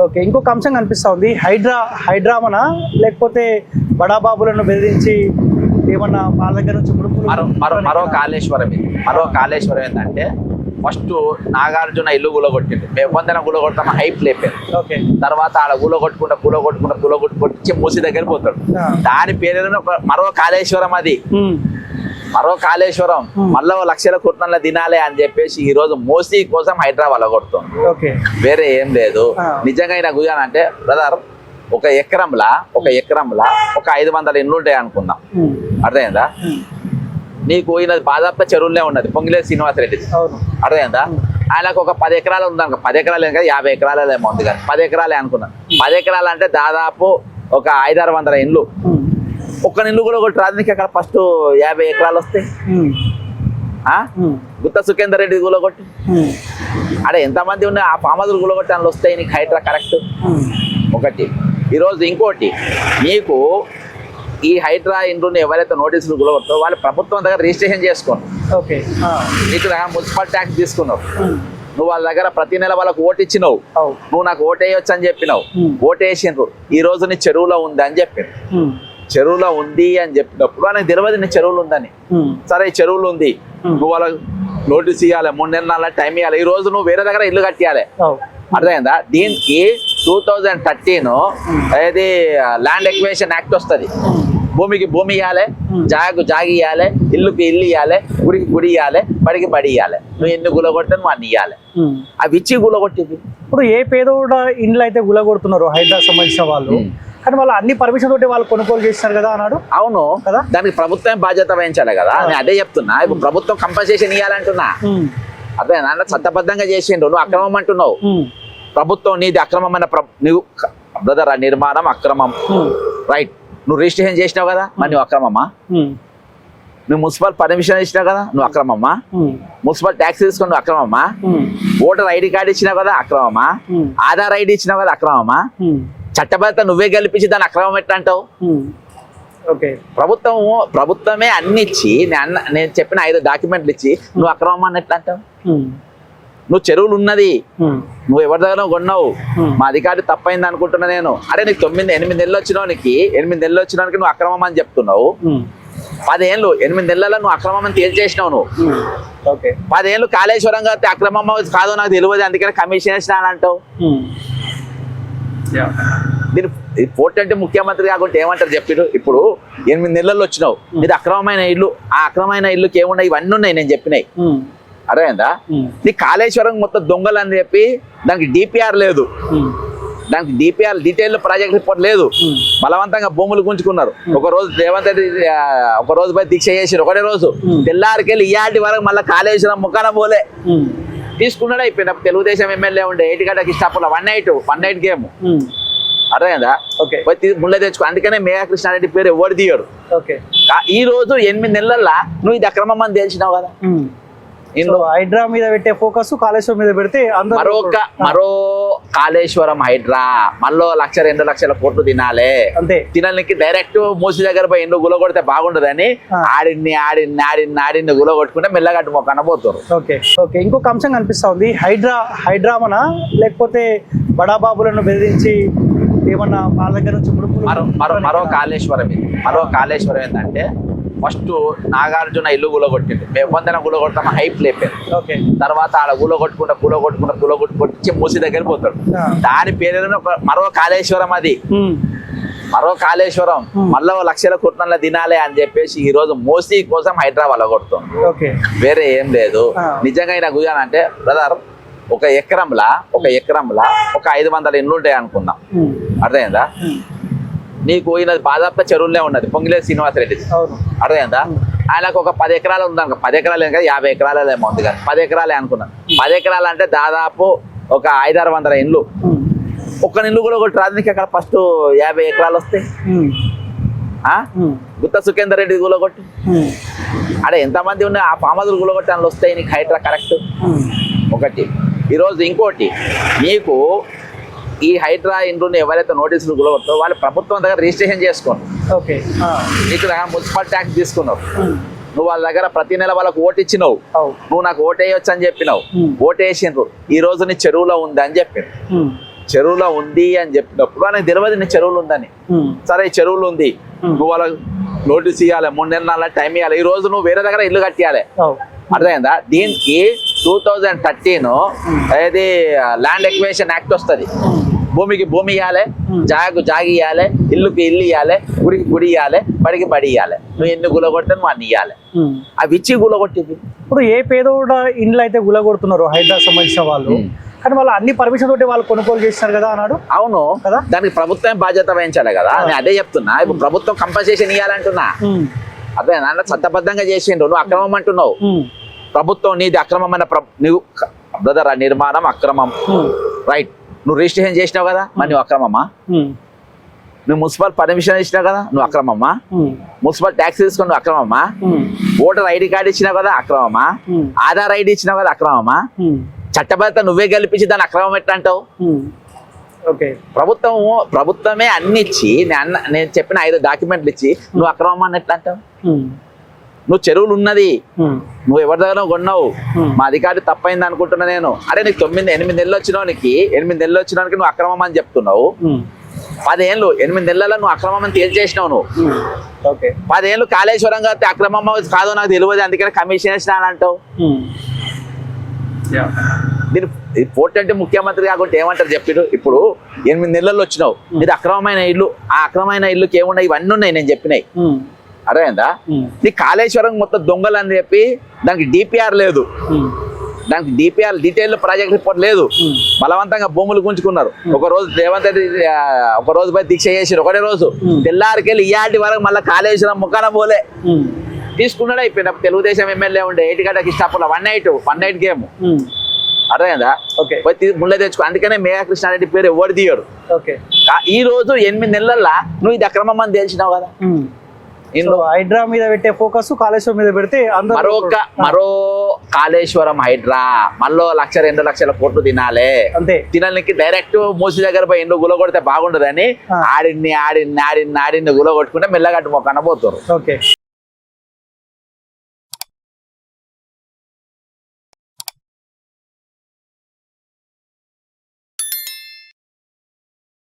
Okay, ఇంకొక అంశం కనిపిస్తా ఉంది. హైడ్రామానా లేకపోతే బడాబాబులను బెదిరించి ఏమన్నా వాళ్ళ దగ్గర నుంచి మరో కాళేశ్వరం ఇది. మరో కాళేశ్వరం ఏంటంటే ఫస్ట్ నాగార్జున ఇల్లు గులగొట్టిండు. మేము పొందిన గులగొడతాము హైప్ లేపారు. ఓకే, తర్వాత ఆడ గులగొట్టుకుంటా మూసి దగ్గర పోతాడు. దాని పేరు మరో కాళేశ్వరం. అది మరో కాళేశ్వరం. మళ్ళా లక్షల కోట్ల తినాలి అని చెప్పేసి ఈ రోజు మూసి కోసం హైదరాబాద్ కొడుతుంది. వేరే ఏం లేదు. నిజంగా నాకు అంటే బ్రదర్, ఒక ఎకరంలా ఒక 500 ఇండ్లు ఉంటాయి అనుకుందాం. అర్థమైందా? నీకు ఈయనది బాదాపు చెరువులే ఉన్నది, పొంగిలేరు శ్రీనివాసరెడ్డి. అర్థమైందా? ఆయనకు ఒక 10 ఎకరాలు ఉంది అనుకో. 10 ఎకరాలు కదా, 50 ఎకరాలు ఏమో ఉంది కానీ 10 ఎకరాలే అనుకున్నాను. 10 ఎకరాలు అంటే దాదాపు ఒక 500-600 ఇండ్లు. ఒక్క ఇల్లు కూడా ఒకటి రాదు నీకు. అక్కడ ఫస్ట్ 50 ఎకరాలు వస్తాయి. గుత్త సుఖేందర్ రెడ్డి గులగొట్టి అడే ఎంతమంది ఉన్నాయి ఆ పామదులు గులగొట్టి అందులో వస్తాయి నీకు హైడ్రా. కరెక్ట్ ఒకటి. ఈరోజు ఇంకోటి, నీకు ఈ హైడ్రా ఇండ్రుని ఎవరైతే నోటీసులు గులగొడతారో వాళ్ళు ప్రభుత్వం దగ్గర రిజిస్ట్రేషన్ చేసుకోండి. నీకు మున్సిపల్ ట్యాక్స్ తీసుకున్నావు, నువ్వు వాళ్ళ దగ్గర ప్రతి నెల వాళ్ళకు ఓటు ఇచ్చినావు, నువ్వు నాకు ఓటు వేయొచ్చు అని చెప్పినావు, ఓటు వేసిండ్రు. ఈ రోజు నీ చెరువులో ఉంది అని చెప్పిండు. చెరువులో ఉంది అని చెప్పినప్పుడు ఆయనకు తెలియదు నీ చెరువులు ఉందని. సరే ఈ చెరువులు ఉంది, నువ్వు వాళ్ళకి నోటీస్ ఇవ్వాలి, 3 నెలల టైం ఇవ్వాలి. ఈ రోజు నువ్వు వేరే దగ్గర ఇల్లు కట్టియాలి. అర్థమైందా? దీనికి 2013 అది ల్యాండ్ ఎక్విజిషన్ యాక్ట్ వస్తుంది. భూమికి భూమి ఇవ్వాలి, జాగు జాగి ఇవ్వాలి, ఇల్లుకి ఇల్లు ఇవ్వాలి, గుడికి గుడి ఇవ్వాలి, బడికి బడి ఇవ్వాలి. నువ్వు ఎన్ని గులగొట్టని వాడిని ఇవ్వాలి. అవి ఇచ్చి గులగొట్టింది. ఇప్పుడు ఏ పేదోడ ఇండ్లు అయితే గులగొడుతున్నారు హైదరాబాద్ సంబంధించిన వాళ్ళు, కానీ వాళ్ళు అన్ని పర్మిషన్ తోటి వాళ్ళు కొనుగోలు చేస్తారు కదా అన్నాడు. అవును కదా, దానికి ప్రభుత్వం బాధ్యత వహించాలి కదా. నేను అదే చెప్తున్నా. ఇప్పుడు ప్రభుత్వం కంపల్సేషన్ ఇవ్వాలంటున్నా. అదే నాన్న చట్టబద్ధంగా చేసిండు, నువ్వు అక్రమం అంటున్నావు. ప్రభుత్వం నీది అక్రమమైన నువ్వు బ్రదర్ ఆ నిర్మాణం అక్రమం, రైట్. నువ్వు రిజిస్ట్రేషన్ చేసినావు కదా, మరి నువ్వు అక్రమమ్మా? నువ్వు మున్సిపల్ పర్మిషన్ ఇచ్చినావు కదా, నువ్వు అక్రమమ్మా? మున్సిపల్ ట్యాక్స్ తీసుకుని నువ్వు అక్రమమ్మా? ఓటర్ ఐడి కార్డు ఇచ్చినావు కదా, అక్రమమ్మా? ఆధార్ ఐడి ఇచ్చినావు కదా, అక్రమమ్మా? చట్టబద్ధత నువ్వే గెలిపించి దాని అక్రమం ఎట్లా అంటావు? ప్రభుత్వమే అన్ని ఇచ్చి నేను చెప్పిన 5 డాక్యుమెంట్లు ఇచ్చి నువ్వు అక్రమం అని ఎట్లా అంటావు? నువ్వు చెరువులు ఉన్నది, నువ్వు ఎవరి దగ్గర కొన్నావు, మా అధికారి తప్పైంది అనుకుంటున్నా నేను. అరే నీకు 8 నెలలు వచ్చినోనికి 8 నెలలు వచ్చినోనికి నువ్వు అక్రమం అని చెప్తున్నావు. 10 ఏళ్ళు 8 నెలల్లో నువ్వు అక్రమం అని తేల్చేసినావు నువ్వు. 10 ఏళ్ళు కాళేశ్వరం కాబట్టి అక్రమం కాదో నాకు తెలియదు, అందుకని కమిషన్ వేసినా అని అంటావు. దీని ఇంపార్టెంట్ ముఖ్యమంత్రి కాకుంటే ఏమంటారు చెప్పారు? ఇప్పుడు 8 నెలల్లో వచ్చినావు, ఇది అక్రమమైన ఇల్లు. ఆ అక్రమమైన ఇల్లుకి ఏమున్నాయి? ఇవన్నీ ఉన్నాయి నేను చెప్పినాయి. అర్థమైందా? నీ కాళేశ్వరం మొత్తం దొంగలు అని చెప్పి దానికి డిపిఆర్ లేదు, దానికి డిపిఆర్ డీటెయిల్ ప్రాజెక్ట్ రిపోర్ట్ లేదు. బలవంతంగా భూములు గుంజుకున్నారు. ఒక రోజు రేవంత్ రెడ్డి ఒక రోజు పోయి దీక్ష చేసి ఒకటే రోజు తెల్లారికెళ్ళి ఇయాటి వరకు మళ్ళీ కాళేశ్వరం ముఖాన పోలే తీసుకున్నాడు. అయిపోయింది. తెలుగుదేశం ఎమ్మెల్యే ఉండే 8 గంటలకు ఇష్టపడ 1 నైట్ గేమ్. అర్థమైందా? ముళ్ళ తెచ్చుకో. అందుకనే మేఘకృష్ణారెడ్డి పేరు ఎవరు తీయడు. ఈ రోజు 8 నెలల్లో నువ్వు ఇది అక్రమం అని తెలిసినావు కదా. హైడ్రా మీద పెట్టే ఫోకస్ కాళేశ్వరం మీద పెడితే మరో కాళేశ్వరం హైడ్రా మళ్ళీ 1-2 లక్షల కోట్లు తినాలి. తినడానికి డైరెక్ట్ మూసి దగ్గర పోయి ఎండు గులగొడితే బాగుండదని ఆడిన్ని గులగొట్టుకుంటే మెల్లగట్టు మొక్కన పోతారు. ఓకే, ఇంకొక అంశం కనిపిస్తా ఉంది. హైడ్రామానా లేకపోతే బడాబాబులను బెదిరించి ఏమన్నా వాళ్ళ దగ్గర నుంచి మరో కాళేశ్వరం ఇది. మరో కాళేశ్వరం ఏంటంటే ఫస్ట్ నాగార్జున ఇల్లు గులగొట్టిండు. మేము పొందిన గులగొడతాము హైప్ లేపారు. తర్వాత ఆడ గులగొట్టుకుంటా మూసి దగ్గర పోతాడు. దాని పేరు మరో కాళేశ్వరం. అది మరో కాళేశ్వరం. మళ్ళా లక్షల కోట్ల తినాలి అని చెప్పేసి ఈ రోజు మూసి కోసం హైదరాబాద్ కొడుతుంది. వేరే ఏం లేదు. నిజంగా నాకు అంటే బ్రదర్, ఒక ఎకరంలా ఒక 500 ఇండ్లు ఉంటాయి అనుకుందాం. అర్థమైందా? నీకు ఈయనది బాదాపు చెరువులే ఉన్నది, పొంగిలేరు శ్రీనివాసరెడ్డి. అర్థమైందా? ఆయనకు ఒక 10 ఎకరాలు ఉంది అనుకో. 10 ఎకరాలు కదా, 50 ఎకరాలు ఏమో ఉంది కానీ 10 ఎకరాలే అనుకున్నాను. 10 ఎకరాలు అంటే దాదాపు ఒక 500-600 ఇండ్లు. ఒక్క ఇల్లు కూడా ఒకటి రాదు నీకు. అక్కడ ఫస్ట్ 50 ఎకరాలు వస్తాయి. గుత్త సుఖేందర్ రెడ్డి గులగొట్టి అడే ఎంతమంది ఉన్నాయి ఆ పామదులు గులగొట్టి అందులో వస్తాయి నీకు హైడ్రా. కరెక్ట్ ఒకటి. ఈరోజు ఇంకోటి, నీకు ఈ హైడ్రా ఇండ్రుని ఎవరైతే నోటీసులు గులగొడతారో వాళ్ళు ప్రభుత్వం దగ్గర రిజిస్ట్రేషన్ చేసుకోండి. నీకు మున్సిపల్ ట్యాక్స్ తీసుకున్నావు, నువ్వు వాళ్ళ దగ్గర ప్రతి నెల వాళ్ళకు ఓటు ఇచ్చినావు, నువ్వు నాకు ఓటు వేయొచ్చు అని చెప్పినావు, ఓటు వేసిండ్రు. ఈ రోజు నీ చెరువులో ఉంది అని చెప్పిండు. చెరువులో ఉంది అని చెప్పినప్పుడు ఆయనకు తెలియదు నీ చెరువులు ఉందని. సరే చెరువులు ఉంది, నువ్వు వాళ్ళకి నోటీస్ ఇవ్వాలి, 3 నెలల టైం ఇవ్వాలి. ఈ రోజు నువ్వు వేరే దగ్గర ఇల్లు కట్టియాలి. అర్థమైందా? దీనికి 2013 అది ల్యాండ్ ఎక్వేషన్ యాక్ట్ వస్తుంది. భూమికి భూమి ఇవ్వాలి, జాగు జాగి ఇవ్వాలి, ఇల్లుకి ఇల్లు ఇవ్వాలి, గుడికి గుడి ఇవ్వాలి, బడికి బడి ఇవ్వాలి. నువ్వు ఎన్ని గులగొడితే నువ్వు అన్ని ఇవ్వాలి. అవి ఇచ్చి గులగొట్టింది. ఇప్పుడు ఏ పేదోడ ఇండ్లు అయితే గులగొడుతున్నారు హైడ్రా సంబంధించిన వాళ్ళు, కానీ వాళ్ళు అన్ని పర్మిషన్ తోటి వాళ్ళు కొనుగోలు చేస్తున్నారు కదా అన్నాడు. అవును కదా, దానికి ప్రభుత్వం బాధ్యత వహించాలి కదా. నేను అదే చెప్తున్నా. ఇప్పుడు ప్రభుత్వం కంపల్సేషన్ ఇవ్వాలంటున్నా. అదే నాన్న చట్టబద్ధంగా చేసిండు, నువ్వు అక్రమం అంటున్నావు. ప్రభుత్వం నీది అక్రమమైన నువ్వు బ్రదర్ ఆ నిర్మాణం అక్రమం, రైట్. నువ్వు రిజిస్ట్రేషన్ చేసినావు కదా, మరి నువ్వు అక్రమమ్మా? నువ్వు మున్సిపల్ పర్మిషన్ ఇచ్చినావు కదా, నువ్వు అక్రమమ్మా? మున్సిపల్ ట్యాక్స్ తీసుకుని నువ్వు అక్రమమ్మా? ఓటర్ ఐడి కార్డు ఇచ్చినావు కదా, అక్రమమ్మా? ఆధార్ ఐడి ఇచ్చినావు కదా, అక్రమమ్మా? చట్టబద్ధత నువ్వే గెలిపించి దాన్ని అక్రమం ఎట్లా అంటావు? ఓకే, ప్రభుత్వమే అన్ని ఇచ్చి నేను చెప్పిన 5 డాక్యుమెంట్లు ఇచ్చి నువ్వు అక్రమం అని ఎట్లా అంటావు? నువ్వు చెరువులు ఉన్నది, నువ్వు ఎవరి దగ్గర కొన్నావు, మా అధికారి తప్పైంది అనుకుంటున్నా నేను. అరే నీకు 8 నెలలు వచ్చినోనికి 8 నెలలు వచ్చినోనికి నువ్వు అక్రమం అని చెప్తున్నావు. 10 ఏళ్ళు 8 నెలల్లో నువ్వు అక్రమం అని తేల్చేసినావు నువ్వు. 10 ఏళ్ళు కాళేశ్వరం గారి అక్రమం కాదో నాకు తెలియదు, అందుకని కమిషన్ వేసినా అని అంటావు. దీని ఇంపార్టెంట్ ముఖ్యమంత్రి కాకుంటే ఏమంటారు చెప్పిడు? ఇప్పుడు 8 నెలల్లో వచ్చినావు, ఇది అక్రమమైన ఇల్లు. ఆ అక్రమమైన ఇల్లుకి ఏమున్నాయి? ఇవన్నీ ఉన్నాయి నేను చెప్పినాయి. అర్థమైందా? నీ కాళేశ్వరం మొత్తం దొంగలు అని చెప్పి దానికి డిపిఆర్ లేదు, దానికి డిపిఆర్ డీటెయిల్ ప్రాజెక్ట్ రిపోర్ట్ లేదు. బలవంతంగా భూములు గుంజుకున్నారు. ఒక రోజు రేవంత్ రెడ్డి ఒక రోజు పోయి దీక్ష చేసి ఒకటే రోజు తెల్లారికెళ్ళి ఇయాటి వరకు మళ్ళీ కాళేశ్వరం ముఖాన పోలే తీసుకున్నాడు. అయిపోయింది. తెలుగుదేశం ఎమ్మెల్యే ఉండే ఏటిగడ్డ కిష్టాపురం 1 నైట్ గేమ్. అర్థమైందా? ముళ్ళే తెచ్చుకో. అందుకనే మేఘా కృష్ణారెడ్డి పేరు ఎవరు తీయడు. ఈ రోజు 8 నెలల్లో నువ్వు ఇది అక్రమం అని తెలిసినావు కదా. హైడ్రా మీద పెట్టే ఫోకస్ కాళేశ్వరం మీద పెడితే మరో కాళేశ్వరం హైడ్రా మళ్ళీ 1-2 లక్షల కోట్లు తినాలి. అంతే. తినడానికి డైరెక్ట్ మూసి దగ్గర పోయి ఎండు గుల కొడితే బాగుండదని ఆడిన్ని గుల కొట్టుకుంటే మెల్లగట్టు మొక్కన పోతారు. ఓకే.